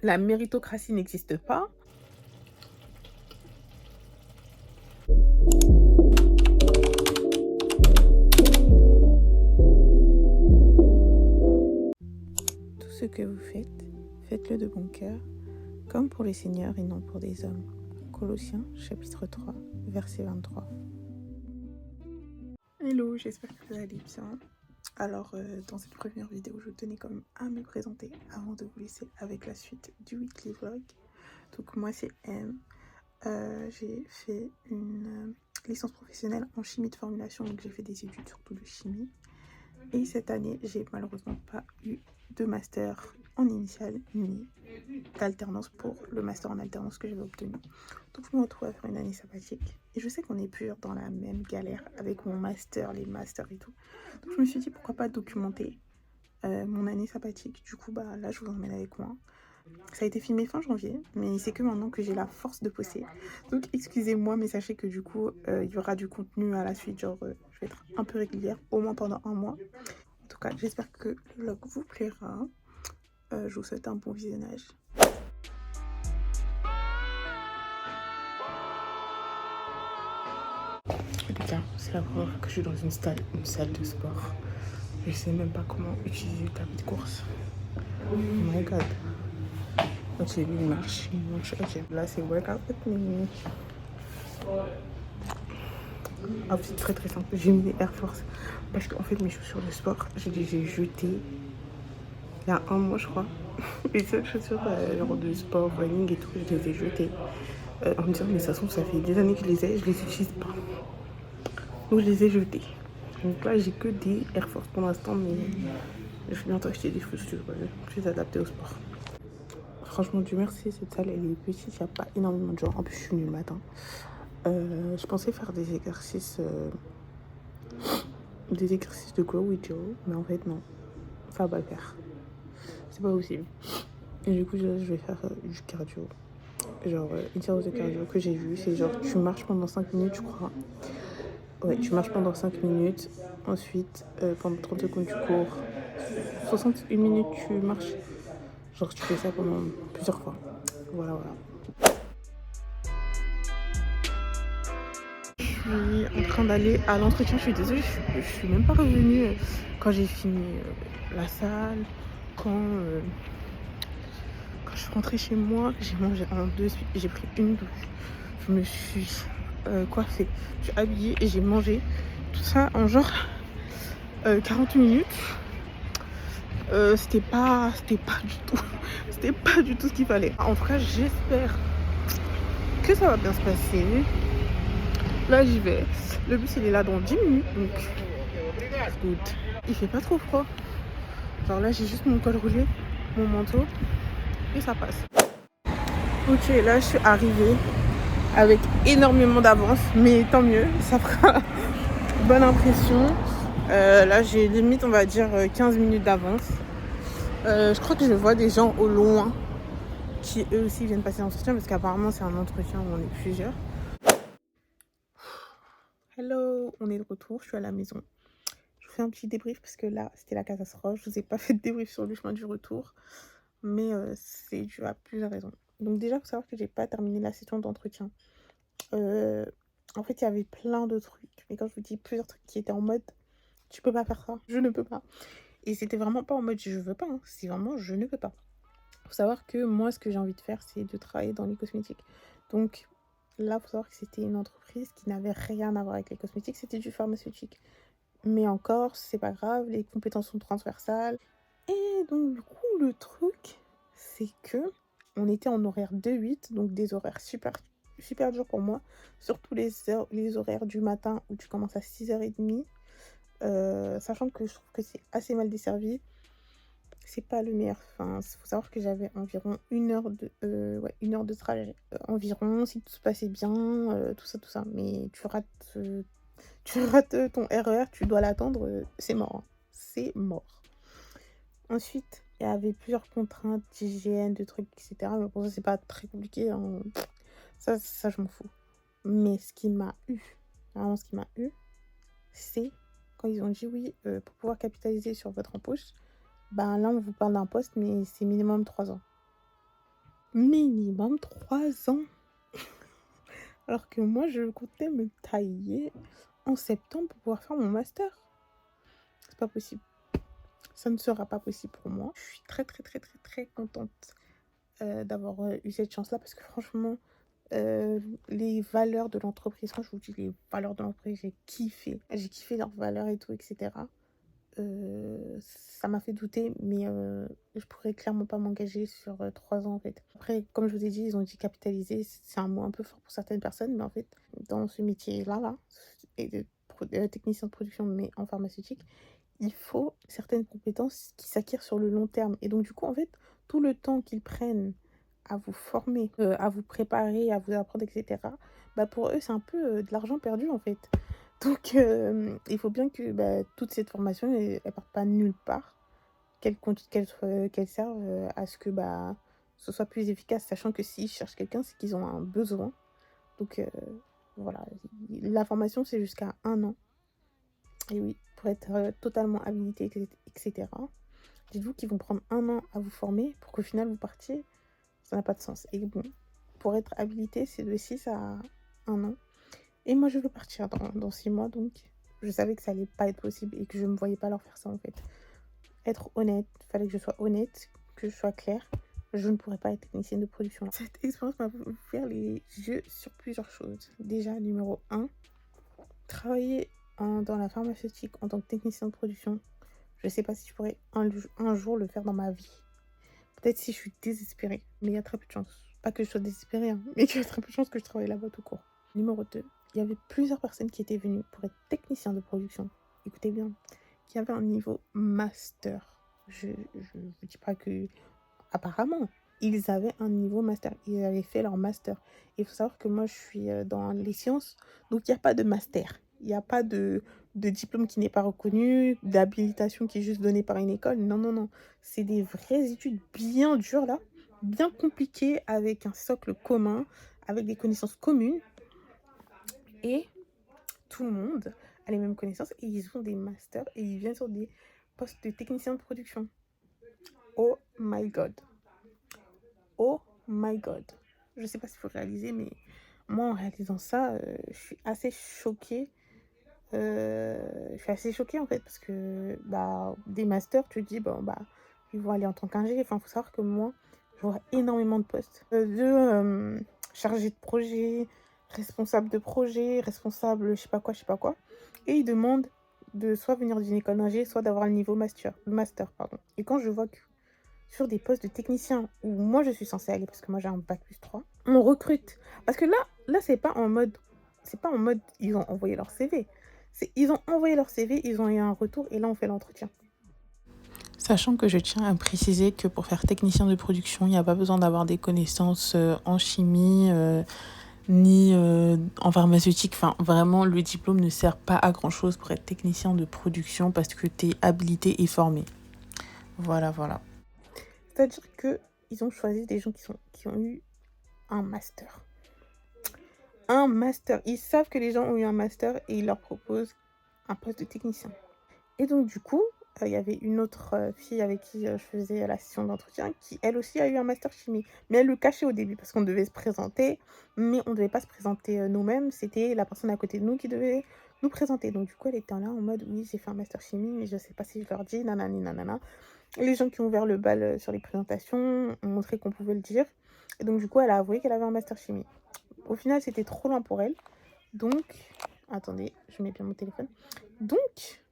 La méritocratie n'existe pas. Tout ce que vous faites, faites-le de bon cœur, comme pour les seigneurs et non pour des hommes. Colossiens, chapitre 3, verset 23. Hello, j'espère que vous allez bien. Alors, dans cette première vidéo, je tenais quand même à me présenter avant de vous laisser avec la suite du weekly vlog. Donc, moi, c'est M. J'ai fait une licence professionnelle en chimie de formulation, donc j'ai fait des études surtout de chimie. Et cette année, j'ai malheureusement pas eu de master en initiale ni d'alternance pour le master en alternance que j'avais obtenu. Donc je me retrouve à faire une année sabbatique. Et je sais qu'on est plusieurs dans la même galère avec mon master, les masters et tout. Donc je me suis dit pourquoi pas documenter mon année sabbatique. Du coup, bah là, je vous emmène avec moi. Ça a été filmé fin janvier, mais c'est que maintenant que j'ai la force de poster. Donc excusez-moi, mais sachez que du coup, il y aura du contenu à la suite. Genre, je vais être un peu régulière, au moins pendant un mois. En tout cas, j'espère que le vlog vous plaira. Je vous souhaite un bon visionnage. Putain, c'est la première fois que je suis dans une salle de sport. Je sais même pas comment utiliser le tapis de course. Oh my god. Ok, lui il marche. Ok, là c'est workout with me. Outfit très très simple. J'ai mis des Air Force parce qu'en fait mes chaussures de sport, je les ai jetées il y a un mois je crois. Les seules chaussures genre de sport, running et tout, je les ai jetées. En me disant mais de toute façon ça fait des années que je les ai, je les utilise pas. Donc je les ai jetées. Donc là j'ai que des Air Force pour l'instant, mais je vais bientôt acheter des chaussures plus adaptées au sport. Franchement, Dieu merci, cette salle elle est petite, il n'y a pas énormément de gens. En plus, je suis venue le matin. Je pensais faire des exercices de Grow with Joe, mais en fait, non, ça va pas le faire. C'est pas possible. Et du coup, je vais faire du cardio. Genre, une séance de cardio que j'ai vue, c'est genre, tu marches pendant 5 minutes, je crois. Ouais, tu marches pendant 5 minutes. Ensuite, pendant 30 secondes, tu cours. 61 minutes, tu marches. Genre, tu fais ça pendant plusieurs fois. Voilà, voilà. Je suis en train d'aller à l'entretien. Je suis désolée, je suis même pas revenue quand j'ai fini la salle. Quand je suis rentrée chez moi, j'ai mangé en deux suites. J'ai pris une douche. Je me suis coiffée. Je suis habillée et j'ai mangé. Tout ça en genre 40 minutes. C'était pas du tout. C'était pas du tout ce qu'il fallait. En tout cas, j'espère que ça va bien se passer. Là, j'y vais. Le bus, il est là dans 10 minutes. Donc, c'est good. Il fait pas trop froid. Genre là, j'ai juste mon col roulé, mon manteau. Et ça passe. Ok, là, je suis arrivée avec énormément d'avance. Mais tant mieux. Ça fera bonne impression. Là, j'ai limite, on va dire, 15 minutes d'avance. Je crois que je vois des gens au loin qui eux aussi viennent passer l'entretien parce qu'apparemment c'est un entretien où on est plusieurs. Hello, on est de retour, je suis à la maison. Je vous fais un petit débrief parce que là c'était la catastrophe. Je vous ai pas fait de débrief sur le chemin du retour, mais c'est dû à plusieurs raisons. Donc déjà, il faut savoir que j'ai pas terminé la session d'entretien. En fait, il y avait plein de trucs, mais quand je vous dis plusieurs trucs qui étaient en mode tu peux pas faire ça, je ne peux pas. Et c'était vraiment pas en mode je veux pas, hein. C'est vraiment je ne peux pas. Faut savoir que moi, ce que j'ai envie de faire, c'est de travailler dans les cosmétiques. Donc là, faut savoir que c'était une entreprise qui n'avait rien à voir avec les cosmétiques, c'était du pharmaceutique. Mais encore, c'est pas grave, les compétences sont transversales. Et donc, du coup, le truc, c'est que on était en horaire 2-8, donc des horaires super, super durs pour moi. Surtout les horaires du matin où tu commences à 6h30. Sachant que je trouve que c'est assez mal desservi. C'est pas le meilleur. Enfin, faut savoir que j'avais environ une heure de trajet. Environ, si tout se passait bien, tout ça, tout ça. Mais tu rates ton RER, tu dois l'attendre, c'est mort, hein. C'est mort. Ensuite, il y avait plusieurs contraintes d'hygiène, de trucs, etc. Mais pour ça, c'est pas très compliqué, hein. Ça, je m'en fous. Mais ce qui m'a eu, vraiment ce qui m'a eu, c'est quand ils ont dit oui, pour pouvoir capitaliser sur votre embauche, ben là, on vous parle d'un poste, mais c'est minimum 3 ans. minimum 3 ans. Alors que moi, je comptais me tailler en septembre pour pouvoir faire mon master. C'est pas possible. Ça ne sera pas possible pour moi. Je suis très, très, très, très, très contente d'avoir eu cette chance-là parce que franchement, les valeurs de l'entreprise, quand je vous dis les valeurs de l'entreprise, j'ai kiffé. J'ai kiffé leurs valeurs et tout, etc. Ça m'a fait douter, mais je pourrais clairement pas m'engager sur 3 ans en fait. Après, comme je vous ai dit, ils ont dit capitaliser, c'est un mot un peu fort pour certaines personnes, mais en fait, dans ce métier-là, et technicien de production, mais en pharmaceutique, il faut certaines compétences qui s'acquièrent sur le long terme. Et donc, du coup, en fait, tout le temps qu'ils prennent à vous former, à vous préparer, à vous apprendre, etc., bah pour eux, c'est un peu de l'argent perdu, en fait. Donc, il faut bien que toute cette formation, elle parte pas nulle part, qu'elle serve à ce que ce soit plus efficace, sachant que s'ils cherchent quelqu'un, c'est qu'ils ont un besoin. Donc, voilà, la formation, c'est jusqu'à 1 an. Et oui, pour être totalement habilité, etc. Dites-vous qu'ils vont prendre 1 an à vous former pour qu'au final vous partiez. Ça n'a pas de sens. Et bon, pour être habilité, c'est de 6 à 1 an. Et moi, je veux partir dans 6 mois, donc je savais que ça allait pas être possible et que je ne me voyais pas leur faire ça en fait. Être honnête, il fallait que je sois honnête, que je sois claire. Je ne pourrais pas être technicienne de production. Cette expérience m'a ouvert les yeux sur plusieurs choses. Déjà, numéro 1, travailler dans la pharmaceutique en tant que technicien de production. Je ne sais pas si je pourrais un jour le faire dans ma vie. Peut-être si je suis désespérée, mais il y a très peu de chance. Pas que je sois désespérée, hein, mais qu'il y a très peu de chance que je travaille là-bas tout court. Numéro 2, il y avait plusieurs personnes qui étaient venues pour être technicien de production. Écoutez bien, qui avaient un niveau master. Je ne vous dis pas que... Apparemment, ils avaient un niveau master. Ils avaient fait leur master. Il faut savoir que moi, je suis dans les sciences, donc il n'y a pas de master. Il n'y a pas de diplôme qui n'est pas reconnu, d'habilitation qui est juste donnée par une école. Non, non, non. C'est des vraies études bien dures, là, bien compliquées, avec un socle commun, avec des connaissances communes. Et tout le monde a les mêmes connaissances et ils ont des masters et ils viennent sur des postes de technicien de production. Oh my god. Oh my god. Je sais pas s'il faut réaliser, mais moi en réalisant ça, je suis assez choquée. Je suis assez choquée en fait parce que des masters, tu te dis ils vont aller en tant qu'ingé. Enfin, faut savoir que moi, je vois énormément de postes de chargé de projet, responsable de projet, responsable je sais pas quoi, et ils demandent de soit venir d'une école d'ingé, soit d'avoir le niveau master, pardon. Et quand je vois que sur des postes de technicien où moi je suis censée aller parce que moi j'ai un bac+3, on recrute. Parce que là c'est pas en mode ils ont envoyé leur CV. Ils ont envoyé leur CV, ils ont eu un retour et là on fait l'entretien. Sachant que je tiens à préciser que pour faire technicien de production, il n'y a pas besoin d'avoir des connaissances en chimie ni en pharmaceutique. Enfin, vraiment, le diplôme ne sert pas à grand-chose pour être technicien de production parce que tu es habilité et formé. Voilà, voilà. C'est-à-dire que ils ont choisi des gens qui ont eu un master. Un master. Ils savent que les gens ont eu un master et ils leur proposent un poste de technicien. Et donc du coup, il y avait une autre fille avec qui je faisais la session d'entretien qui, elle aussi, a eu un master chimie. Mais elle le cachait au début parce qu'on devait se présenter, mais on ne devait pas se présenter nous-mêmes. C'était la personne à côté de nous qui devait nous présenter. Donc du coup, elle était là en mode, oui, j'ai fait un master chimie, mais je ne sais pas si je leur dis, nanani, nanana. Les gens qui ont ouvert le bal sur les présentations ont montré qu'on pouvait le dire. Et donc du coup, elle a avoué qu'elle avait un master chimie. Au final, c'était trop loin pour elle. Donc, attendez, je mets bien mon téléphone. Donc,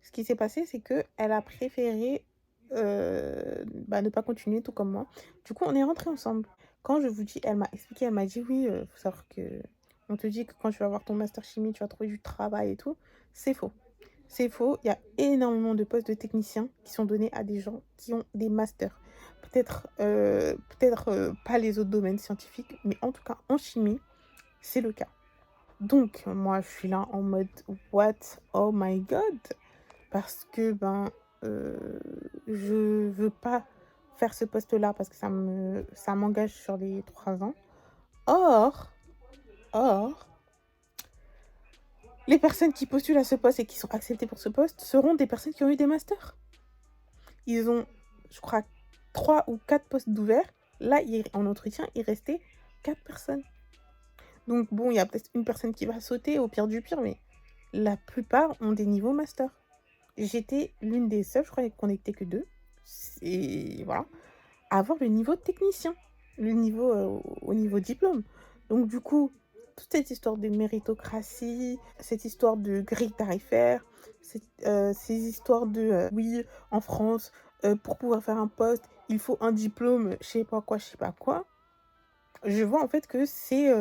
ce qui s'est passé, c'est qu'elle a préféré ne pas continuer, tout comme moi. Du coup, on est rentrés ensemble. Quand je vous dis, elle m'a expliqué, elle m'a dit, oui, faut savoir que on te dit que quand tu vas avoir ton master chimie, tu vas trouver du travail et tout. C'est faux. C'est faux. Il y a énormément de postes de techniciens qui sont donnés à des gens qui ont des masters. Peut-être pas les autres domaines scientifiques, mais en tout cas, en chimie, c'est le cas. Donc, moi, je suis là en mode, what? Oh my god! Parce que je veux pas faire ce poste-là parce que ça m'engage sur les 3 ans. Or, les personnes qui postulent à ce poste et qui sont acceptées pour ce poste seront des personnes qui ont eu des masters. Ils ont, je crois, 3 ou 4 postes d'ouverts Là, en entretien, il restait 4 personnes. Donc bon, il y a peut-être une personne qui va sauter au pire du pire, mais la plupart ont des niveaux master. J'étais l'une des seules, je crois qu'on n'était que 2, et voilà, à avoir le niveau de technicien, le niveau, au niveau diplôme. Donc du coup, toute cette histoire de méritocratie, cette histoire de grille tarifaire, ces histoires de, oui, en France, pour pouvoir faire un poste, il faut un diplôme, je sais pas quoi. Je vois en fait que c'est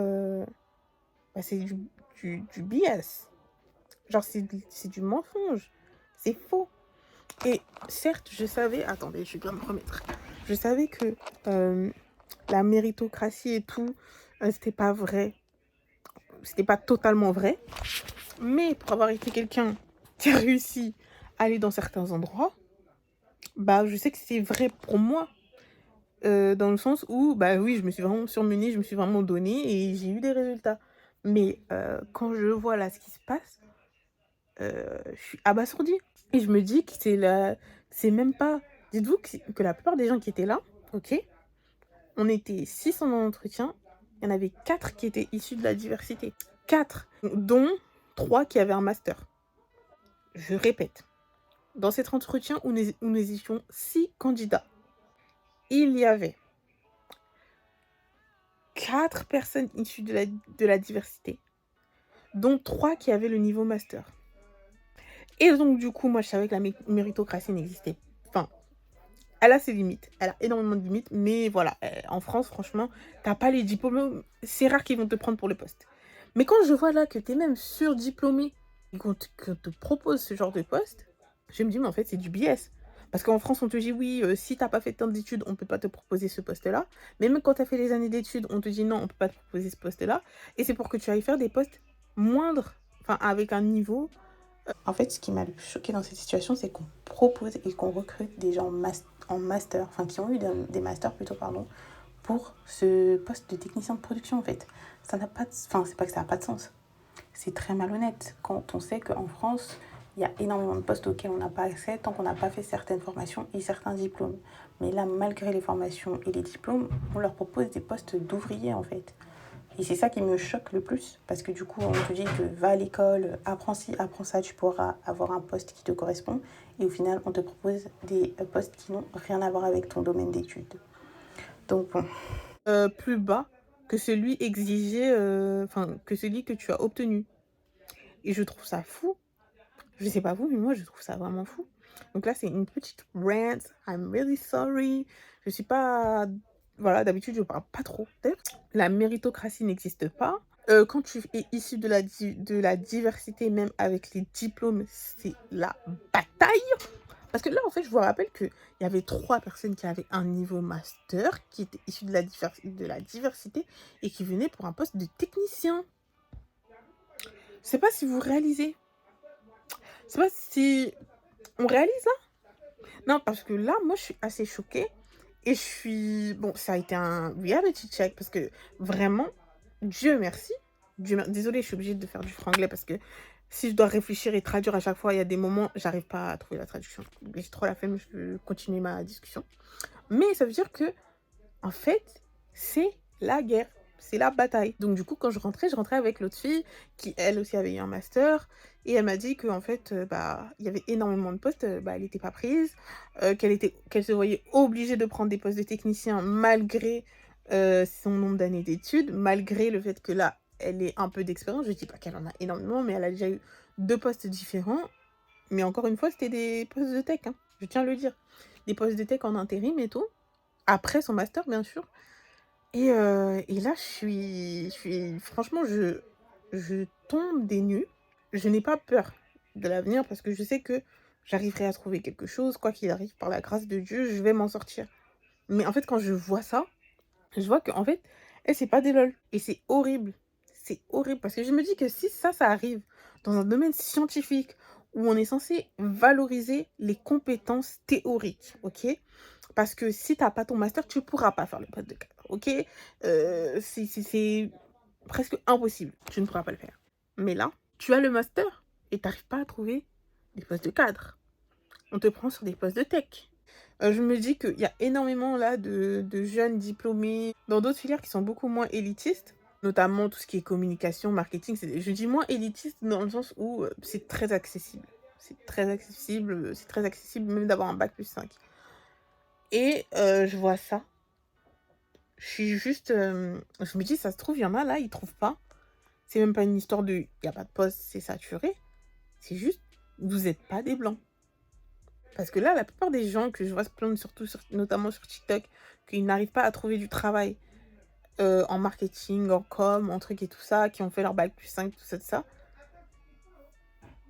du BS. Genre c'est du mensonge. C'est faux. Et certes, je savais attendez, je vais bien me remettre. Je savais que, la méritocratie et tout, c'était pas vrai. C'était pas totalement vrai. Mais pour avoir été quelqu'un qui a réussi à aller dans certains endroits, bah, je sais que c'est vrai pour moi. Dans le sens où, bah, oui, je me suis vraiment surmenée, je me suis vraiment donnée et j'ai eu des résultats. Mais, quand je vois là ce qui se passe, je suis abasourdie et je me dis que c'est même pas dites-vous que la plupart des gens qui étaient là, OK, on était 6 en entretien, il y en avait 4 qui étaient issus de la diversité. 4, dont 3 qui avaient un master. Je répète, dans cet entretien où nous étions 6 candidats, il y avait 4 personnes issues de la diversité, dont 3 qui avaient le niveau master. Et donc du coup, moi je savais que la méritocratie n'existait enfin, elle a ses limites, elle a énormément de limites, mais voilà, en France, franchement, t'as pas les diplômes, c'est rare qu'ils vont te prendre pour le poste. Mais quand je vois là que tu es même surdiplômé et qu'on te propose ce genre de poste, je me dis: «Mais en fait, c'est du BS». Parce qu'en France, on te dit: «Oui, si t'as pas fait tant d'études, on peut pas te proposer ce poste-là». Mais même quand tu as fait les années d'études, on te dit: «Non, on peut pas te proposer ce poste-là» et c'est pour que tu ailles faire des postes moindres, enfin avec un niveau. En fait, ce qui m'a le plus choquée dans cette situation, c'est qu'on propose et qu'on recrute des gens en master, enfin qui ont eu des masters plutôt, pardon, pour ce poste de technicien de production en fait. Ça n'a pas de... Enfin, c'est pas que ça n'a pas de sens. C'est très malhonnête quand on sait qu'en France, il y a énormément de postes auxquels on n'a pas accès tant qu'on n'a pas fait certaines formations et certains diplômes. Mais là, malgré les formations et les diplômes, on leur propose des postes d'ouvriers en fait. Et c'est ça qui me choque le plus, parce que du coup, on te dit que va à l'école, apprends ci, apprends ça, tu pourras avoir un poste qui te correspond. Et au final, on te propose des postes qui n'ont rien à voir avec ton domaine d'études. Donc bon. Plus bas que celui exigé, enfin, que celui que tu as obtenu. Et je trouve ça fou. Je sais pas vous, mais moi, je trouve ça vraiment fou. Donc là, c'est une petite rant. I'm really sorry. Je suis pas... Voilà, d'habitude, je parle pas trop. D'ailleurs, la méritocratie n'existe pas. Quand tu es issu de la diversité, même avec les diplômes, c'est la bataille. Parce que là, en fait, je vous rappelle qu'il y avait 3 personnes qui avaient un niveau master, qui étaient issues de la diversité et qui venaient pour un poste de technicien. Je sais pas si vous réalisez. Je sais pas si on réalise là. Non, parce que là, moi, je suis assez choquée et je suis... Bon, ça a été un reality check parce que vraiment, Dieu merci. Désolée, je suis obligée de faire du franglais parce que si je dois réfléchir et traduire à chaque fois, il y a des moments, j'arrive pas à trouver la traduction. J'ai trop la flemme, je peux continuer ma discussion. Mais ça veut dire que, en fait, c'est la guerre, c'est la bataille. Donc du coup, quand je rentrais avec l'autre fille qui, elle aussi, avait eu un master et elle m'a dit qu'en fait, bah, il y avait énormément de postes, bah, elle était pas prise, qu'elle se voyait obligée de prendre des postes de technicien malgré, son nombre d'années d'études, malgré le fait que là, elle ait un peu d'expérience. Je dis pas qu'elle en a énormément, mais elle a déjà eu 2 postes différents. Mais encore une fois, c'était des postes de tech, hein, je tiens à le dire. Des postes de tech en intérim et tout, après son master, bien sûr. Et là, franchement, je tombe des nues. Je n'ai pas peur de l'avenir parce que je sais que j'arriverai à trouver quelque chose. Quoi qu'il arrive, par la grâce de Dieu, je vais m'en sortir. Mais en fait, quand je vois ça, je vois qu'en fait, elle, c'est pas des lol. Et c'est horrible. C'est horrible parce que je me dis que si ça arrive dans un domaine scientifique où on est censé valoriser les compétences théoriques, OK? Parce que si tu as pas ton master, tu pourras pas faire le poste de cadre, OK? C'est presque impossible. Tu ne pourras pas le faire. Mais là, tu as le master et tu n'arrives pas à trouver des postes de cadre. On te prend sur des postes de tech. Je me dis qu'il y a énormément là de jeunes diplômés dans d'autres filières qui sont beaucoup moins élitistes, notamment tout ce qui est communication, marketing. Je dis moins élitiste dans le sens où, c'est très accessible. C'est très accessible même d'avoir un bac+5 et je vois ça. Je suis juste, je me dis: «Ça se trouve, il y en a là, ils trouvent pas». C'est même pas une histoire de il y a pas de poste, c'est saturé. C'est juste, vous êtes pas des blancs. Parce que là, la plupart des gens que je vois se plaindre, notamment sur TikTok, qu'ils n'arrivent pas à trouver du travail, en marketing, en com, en trucs et tout ça, qui ont fait leur bac+5, tout ça,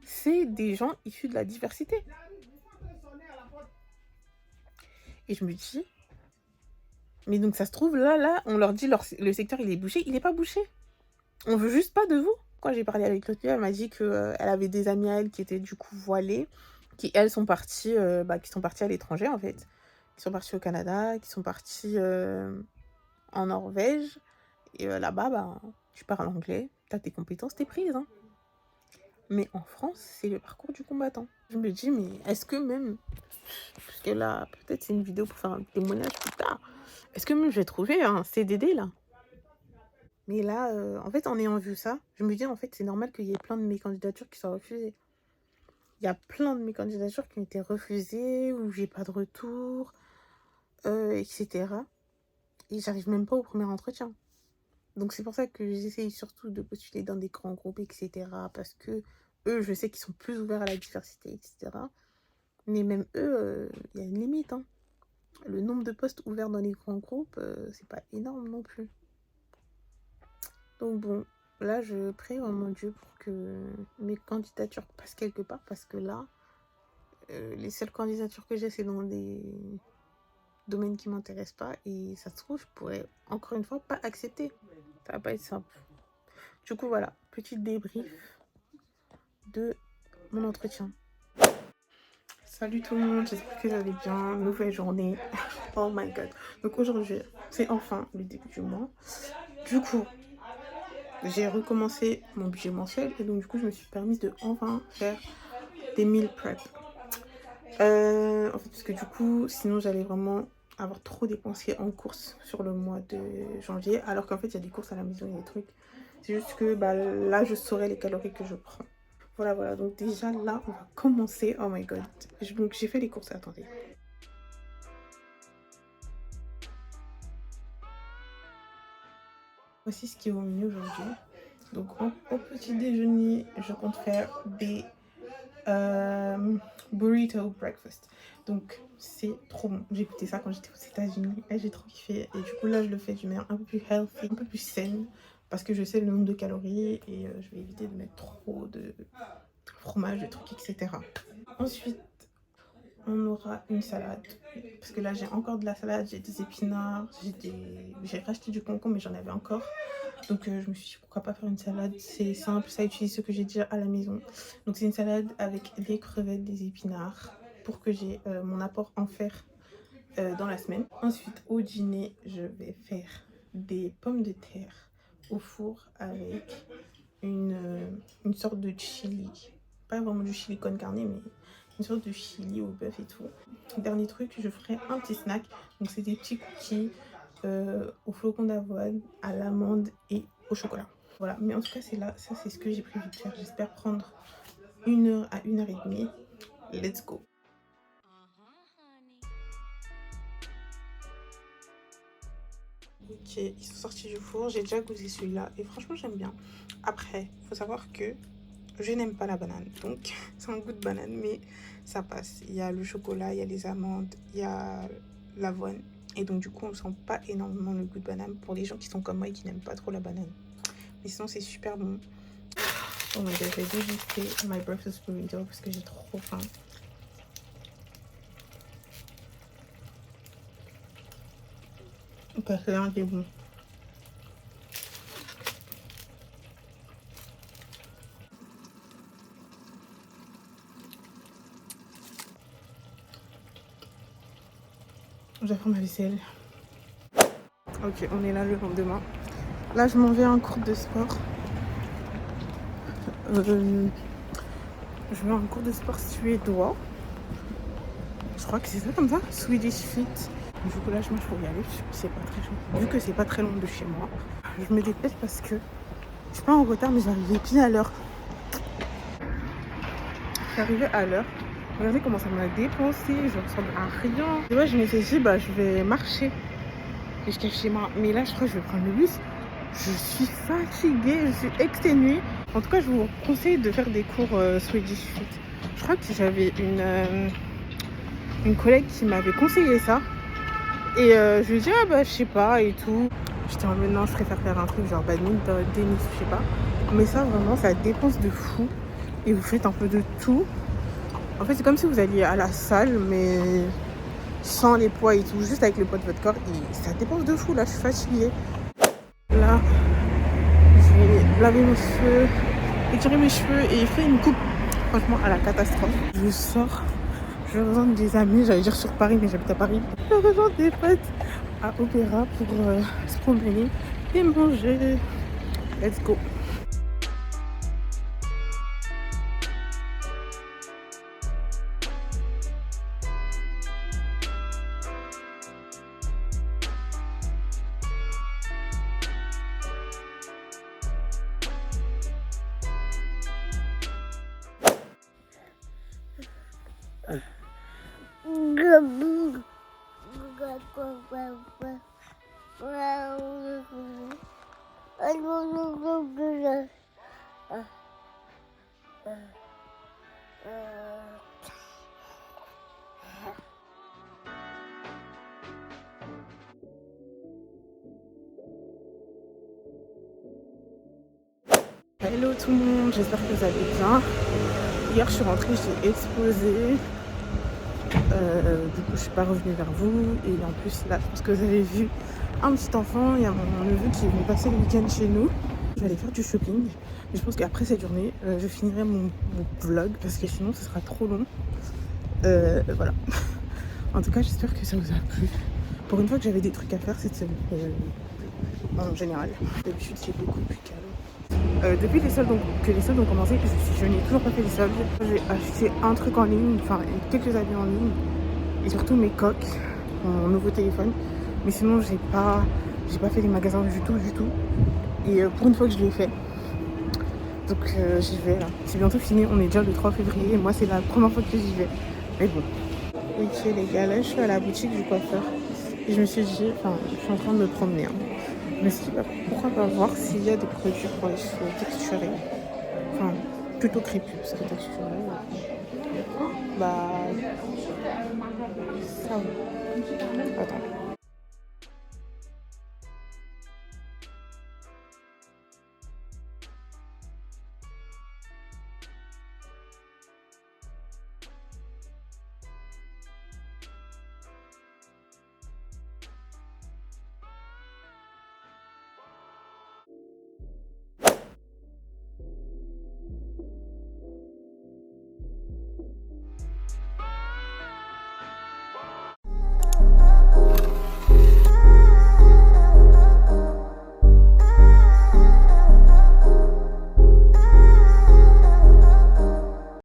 c'est des gens issus de la diversité. Et je me dis: «Mais donc ça se trouve là, on leur dit le secteur il est bouché, il est pas bouché. On veut juste pas de vous». Quand j'ai parlé avec l'autre fille, elle m'a dit que, elle avait des amies à elle qui étaient du coup voilées, qui elles sont parties, qui sont parties à l'étranger en fait. Qui sont parties au Canada, qui sont parties, en Norvège et là-bas, bah, tu parles anglais, tu as tes compétences, tu es prise, hein. Mais en France, c'est le parcours du combattant. Je me dis: «Mais est-ce que même» parce que là, peut-être c'est une vidéo pour faire un témoignage plus tard. Est-ce que même je vais trouver un CDD là? Mais là, en fait, en ayant vu ça, je me dis: «En fait, c'est normal qu'il y ait plein de mes candidatures qui soient refusées». Il y a plein de mes candidatures qui ont été refusées, où j'ai pas de retour, et cetera et j'arrive même pas au premier entretien. Donc c'est pour ça que j'essaye surtout de postuler dans des grands groupes et cetera parce qu'eux, je sais qu'ils sont plus ouverts à la diversité et cetera. Mais même eux, il y a une limite, hein. Le nombre de postes ouverts dans les grands groupes, c'est pas énorme non plus. Donc bon, là je prie en mon Dieu pour que mes candidatures passent quelque part parce que là, les seules candidatures que j'ai, c'est dans des domaines qui m'intéressent pas et ça se trouve, je pourrais encore une fois pas accepter. Ça va pas être simple. Du coup, voilà, petit débrief de mon entretien. Salut tout le monde, j'espère que vous allez bien. Nouvelle journée. Oh my god. Donc aujourd'hui, c'est enfin le début du mois. Du coup, j'ai recommencé mon budget mensuel et donc du coup, je me suis permise de enfin faire des meal prep. En fait, parce que du coup, sinon j'allais vraiment avoir trop dépensé en courses sur le mois de janvier, alors qu'en fait, il y a des courses à la maison, il y a des trucs. C'est juste que bah, là, je saurai les calories que je prends. Voilà, donc déjà là, on va commencer. Oh my god. Donc j'ai fait les courses, attendez. Voici ce qui est au menu aujourd'hui. Donc au petit déjeuner, je compte faire des burrito breakfast. Donc c'est trop bon. J'ai goûté ça quand j'étais aux États-Unis et j'ai trop kiffé. Et du coup là, je le fais d'une manière un peu plus healthy, un peu plus saine, parce que je sais le nombre de calories et je vais éviter de mettre trop de fromage, de trucs, etc. Ensuite, on aura une salade. Parce que là, j'ai encore de la salade, j'ai des épinards, j'ai racheté du concombre, mais j'en avais encore. Donc, je me suis dit, pourquoi pas faire une salade. C'est simple, ça utilise ce que j'ai déjà à la maison. Donc, c'est une salade avec des crevettes, des épinards, pour que j'ai mon apport en fer dans la semaine. Ensuite, au dîner, je vais faire des pommes de terre au four avec une sorte de chili. Pas vraiment du chili con carne, mais une sorte de chili au bœuf et tout. Dernier truc, je ferai un petit snack. Donc c'est des petits cookies au flocon d'avoine, à l'amande et au chocolat. Voilà, mais en tout cas c'est là, ça c'est ce que j'ai prévu de faire. J'espère prendre 1h à 1h30. Let's go. Ok, ils sont sortis du four, j'ai déjà goûté celui-là et franchement j'aime bien. Après, il faut savoir que je n'aime pas la banane, donc c'est un goût de banane, mais ça passe. Il y a le chocolat, il y a les amandes, il y a l'avoine. Et donc du coup, on ne sent pas énormément le goût de banane pour les gens qui sont comme moi et qui n'aiment pas trop la banane. Mais sinon, c'est super bon. Oh my god, je vais déguster my breakfast burrito parce que j'ai trop faim. Ok, c'est un qui est bon. Je vais faire ma vaisselle. Ok, on est là le lendemain. Là, je m'en vais à un cours de sport. Je vais à un cours de sport suédois. Je crois que c'est ça comme ça, Swedish Fit. Du coup là je marche pour y aller, c'est pas très chaud. Vu que c'est pas très loin de chez moi, je me dépêche parce que je suis pas en retard mais j'arrivais pile à l'heure. Je suis arrivée à l'heure. Regardez comment ça m'a dépensé, je ressemble à rien. Et ouais, je m'étais dit bah je vais marcher jusqu'à chez moi. Mais là je crois que je vais prendre le bus. Je suis fatiguée, je suis exténuée. En tout cas je vous conseille de faire des cours Swedish Fit. Je crois que j'avais une collègue qui m'avait conseillé ça. Et je lui ai dit ah bah je sais pas et tout. J'étais en mode non je préfère faire un truc genre badminton, tennis, je sais pas. Mais ça vraiment ça dépense de fou. Et vous faites un peu de tout. En fait c'est comme si vous alliez à la salle mais sans les poids et tout. Juste avec le poids de votre corps. Et ça dépense de fou là, je suis fatiguée. Là je vais laver mes cheveux, étirer mes cheveux et faire une coupe. Franchement à la catastrophe. Je sors. Je vais rejoindre des amis, j'allais dire sur Paris, mais j'habite à Paris. Je vais rejoindre des potes à Opéra pour se promener et manger. Let's go. Hello tout le monde, j'espère que vous allez bien. Hier je suis rentrée, j'ai explosé. Du coup je suis pas revenue vers vous. Et en plus là, je pense que vous avez vu un petit enfant. Il y a mon neveu qui est venu passer le week-end chez nous. Je vais aller faire du shopping. Mais je pense qu'après cette journée, je finirai mon vlog parce que sinon ce sera trop long. Voilà. En tout cas j'espère que ça vous a plu. Pour une fois que j'avais des trucs à faire cette semaine. En général. D'habitude c'est beaucoup plus calme. Depuis que les soldes ont commencé, je n'ai toujours pas fait les soldes. J'ai acheté un truc en ligne, enfin quelques habits en ligne et surtout mes coques, mon nouveau téléphone. Mais sinon j'ai pas fait les magasins du tout. Et pour une fois que je l'ai fait, donc j'y vais là. C'est bientôt fini, on est déjà le 3 février et moi c'est la première fois que j'y vais. Mais bon. Ok les gars, là je suis à la boutique du coiffeur et je me suis dit, je suis en train de me promener. Hein. Je me suis dit, pourquoi pas voir s'il y a des produits pour les cheveux texturés. Enfin, plutôt crépus, parce que texturés, bah, ça va.